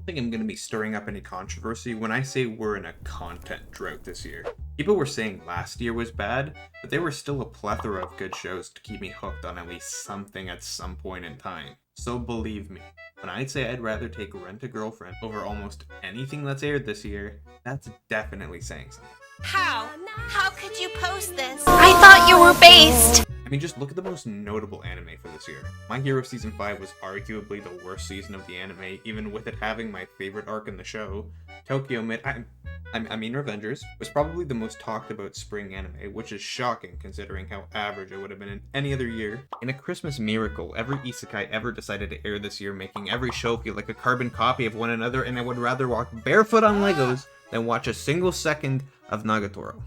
think I'm going to be stirring up any controversy when I say we're in a content drought this year. People were saying last year was bad, but there were still a plethora of good shows to keep me hooked on at least something at some point in time. So believe me, when I'd say I'd rather take Rent-A-Girlfriend over almost anything that's aired this year, that's definitely saying something. How? How could you post this? I thought you were based! I mean, just look at the most notable anime for this year. My Hero Season 5 was arguably the worst season of the anime, even with it having my favorite arc in the show. Tokyo Revengers was probably the most talked about spring anime, which is shocking considering how average it would have been in any other year. In a Christmas miracle, every isekai ever decided to air this year, making every show feel like a carbon copy of one another, and I would rather walk barefoot on Legos than watch a single second of Nagatoro.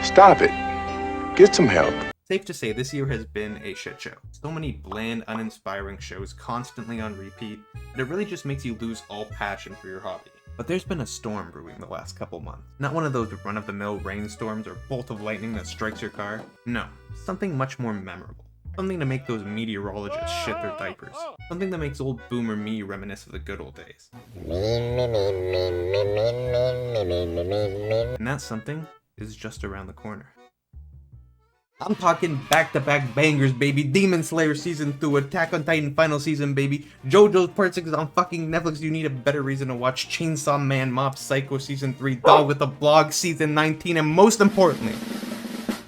Stop it. Get some help. Safe to say this year has been a shit show. So many bland, uninspiring shows constantly on repeat, and it really just makes you lose all passion for your hobby. But there's been a storm brewing the last couple months. Not one of those run-of-the-mill rainstorms or bolt of lightning that strikes your car. No, something much more memorable. Something to make those meteorologists shit their diapers. Something that makes old boomer me reminisce of the good old days. And that something is just around the corner. I'm talking back-to-back bangers, baby. Demon Slayer Season 2, Attack on Titan Final Season, baby. JoJo's Part 6 is on fucking Netflix. You need a better reason to watch Chainsaw Man Mob Psycho Season 3, Dog with a Blog Season 19, and most importantly,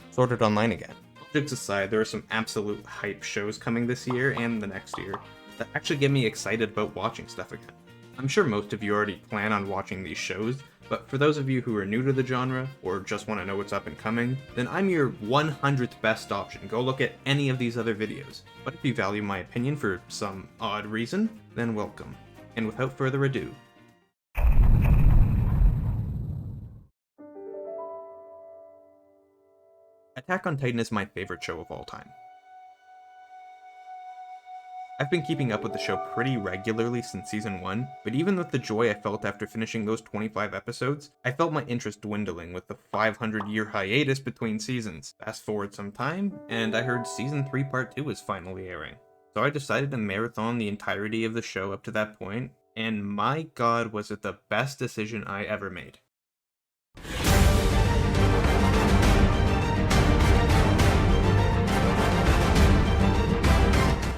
Sword Art Online again. Jokes aside, there are some absolute hype shows coming this year and the next year that actually get me excited about watching stuff again. I'm sure most of you already plan on watching these shows, but for those of you who are new to the genre, or just want to know what's up and coming, then I'm your 100th best option. Go look at any of these other videos. But if you value my opinion for some odd reason, then welcome. And without further ado, Attack on Titan is my favorite show of all time. I've been keeping up with the show pretty regularly since season 1, but even with the joy I felt after finishing those 25 episodes, I felt my interest dwindling with the 500-year hiatus between seasons. Fast forward some time, and I heard season 3 part 2 is finally airing. So I decided to marathon the entirety of the show up to that point, and my god was it the best decision I ever made.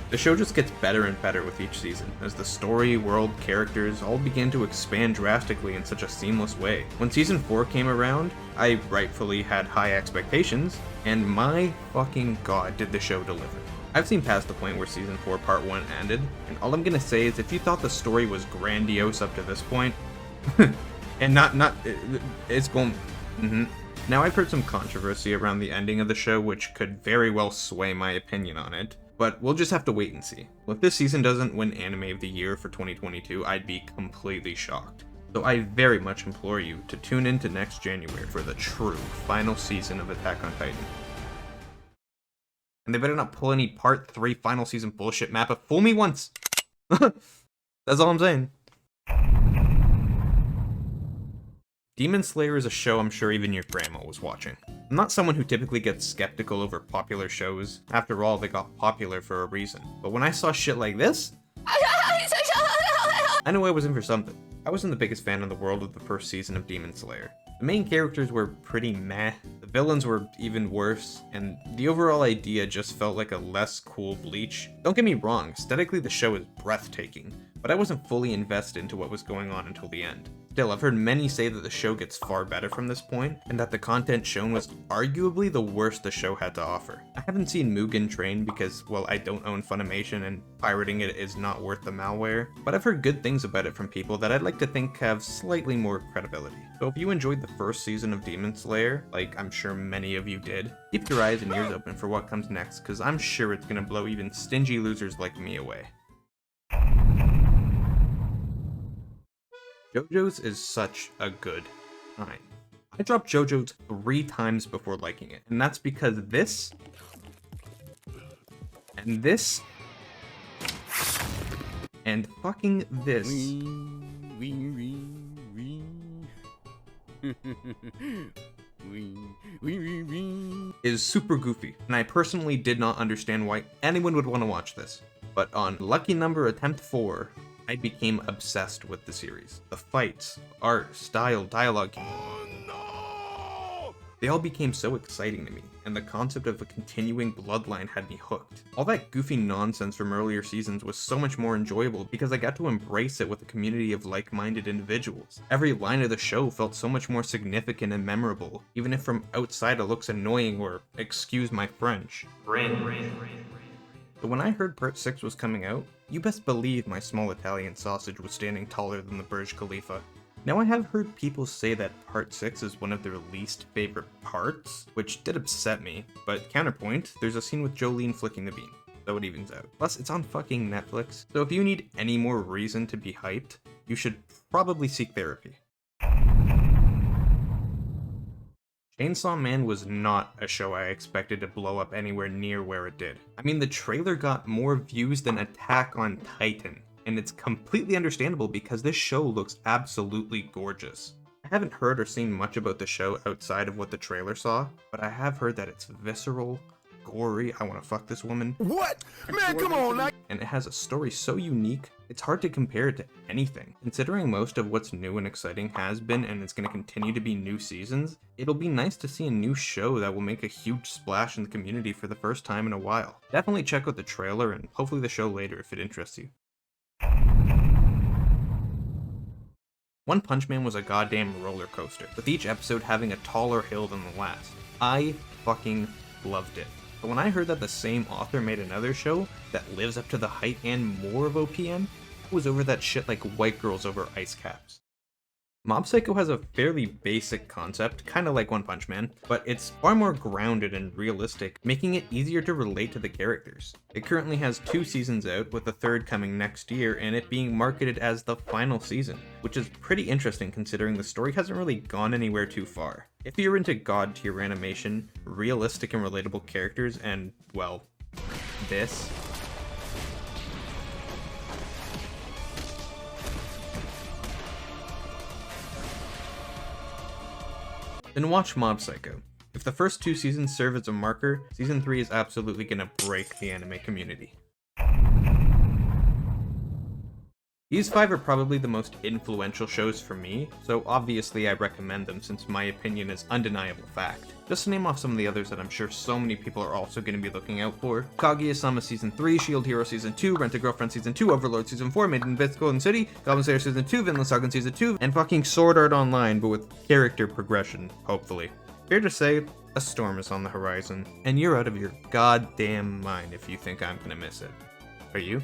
The show just gets better and better with each season, as the story, world, characters all begin to expand drastically in such a seamless way. When season 4 came around, I rightfully had high expectations, and my fucking god did the show deliver. I've seen past the point where season 4 part 1 ended, and all I'm gonna say is if you thought the story was grandiose up to this point, and it's going, Now I've heard some controversy around the ending of the show which could very well sway my opinion on it. But we'll just have to wait and see. Well, if this season doesn't win Anime of the Year for 2022, I'd be completely shocked. So I very much implore you to tune in to next January for the true final season of Attack on Titan. And they better not pull any part 3 final season bullshit map, but fool me once! That's all I'm saying. Demon Slayer is a show I'm sure even your grandma was watching. I'm not someone who typically gets skeptical over popular shows. After all, they got popular for a reason. But when I saw shit like this, I knew I was in for something. I wasn't the biggest fan in the world of the first season of Demon Slayer. The main characters were pretty meh, the villains were even worse, and the overall idea just felt like a less cool Bleach. Don't get me wrong, aesthetically the show is breathtaking, but I wasn't fully invested into what was going on until the end. Still, I've heard many say that the show gets far better from this point, and that the content shown was arguably the worst the show had to offer. I haven't seen Mugen Train because, well, I don't own Funimation and pirating it is not worth the malware, but I've heard good things about it from people that I'd like to think have slightly more credibility. So if you enjoyed the first season of Demon Slayer, like I'm sure many of you did, keep your eyes and ears open for what comes next, cause I'm sure it's gonna blow even stingy losers like me away. JoJo's is such a good time. I dropped JoJo's 3 times before liking it, and that's because this, and this, and fucking this is super goofy, and I personally did not understand why anyone would want to watch this. But on lucky number attempt 4, I became obsessed with the series. The fights, art, style, dialogue, they all became so exciting to me, and the concept of a continuing bloodline had me hooked. All that goofy nonsense from earlier seasons was so much more enjoyable because I got to embrace it with a community of like-minded individuals. Every line of the show felt so much more significant and memorable, even if from outside it looks annoying or, excuse my French, So when I heard Part 6 was coming out, you best believe my small Italian sausage was standing taller than the Burj Khalifa. Now I have heard people say that Part 6 is one of their least favorite parts, which did upset me, but counterpoint, there's a scene with Jolene flicking the bean, so it evens out. Plus, it's on fucking Netflix, so if you need any more reason to be hyped, you should probably seek therapy. Chainsaw Man was not a show I expected to blow up anywhere near where it did. I mean, the trailer got more views than Attack on Titan, and it's completely understandable because this show looks absolutely gorgeous. I haven't heard or seen much about the show outside of what the trailer saw, but I have heard that it's visceral, gory, I want to fuck this woman. What? Man, come on now! And it has a story so unique, it's hard to compare it to anything. Considering most of what's new and exciting has been and it's going to continue to be new seasons, it'll be nice to see a new show that will make a huge splash in the community for the first time in a while. Definitely check out the trailer and hopefully the show later if it interests you. One Punch Man was a goddamn roller coaster, with each episode having a taller hill than the last. I fucking loved it. But when I heard that the same author made another show that lives up to the height and more of OPM, I was over that shit like white girls over ice caps. Mob Psycho has a fairly basic concept, kinda like One Punch Man, but it's far more grounded and realistic, making it easier to relate to the characters. It currently has 2 seasons out, with the 3rd coming next year, and it being marketed as the final season, which is pretty interesting considering the story hasn't really gone anywhere too far. If you're into god tier animation, realistic and relatable characters, and, well, this, then watch Mob Psycho. If the first 2 seasons serve as a marker, season 3 is absolutely gonna break the anime community. These 5 are probably the most influential shows for me, so obviously I recommend them since my opinion is undeniable fact. Just to name off some of the others that I'm sure so many people are also going to be looking out for: Kaguya-sama Season 3, Shield Hero Season 2, Rent-A-Girlfriend Season 2, Overlord Season 4, Made in Abyss Golden City, Goblin Slayer Season 2, Vinland Saga Season 2, and fucking Sword Art Online, but with character progression, hopefully. Fair to say, a storm is on the horizon, and you're out of your goddamn mind if you think I'm gonna miss it. Are you?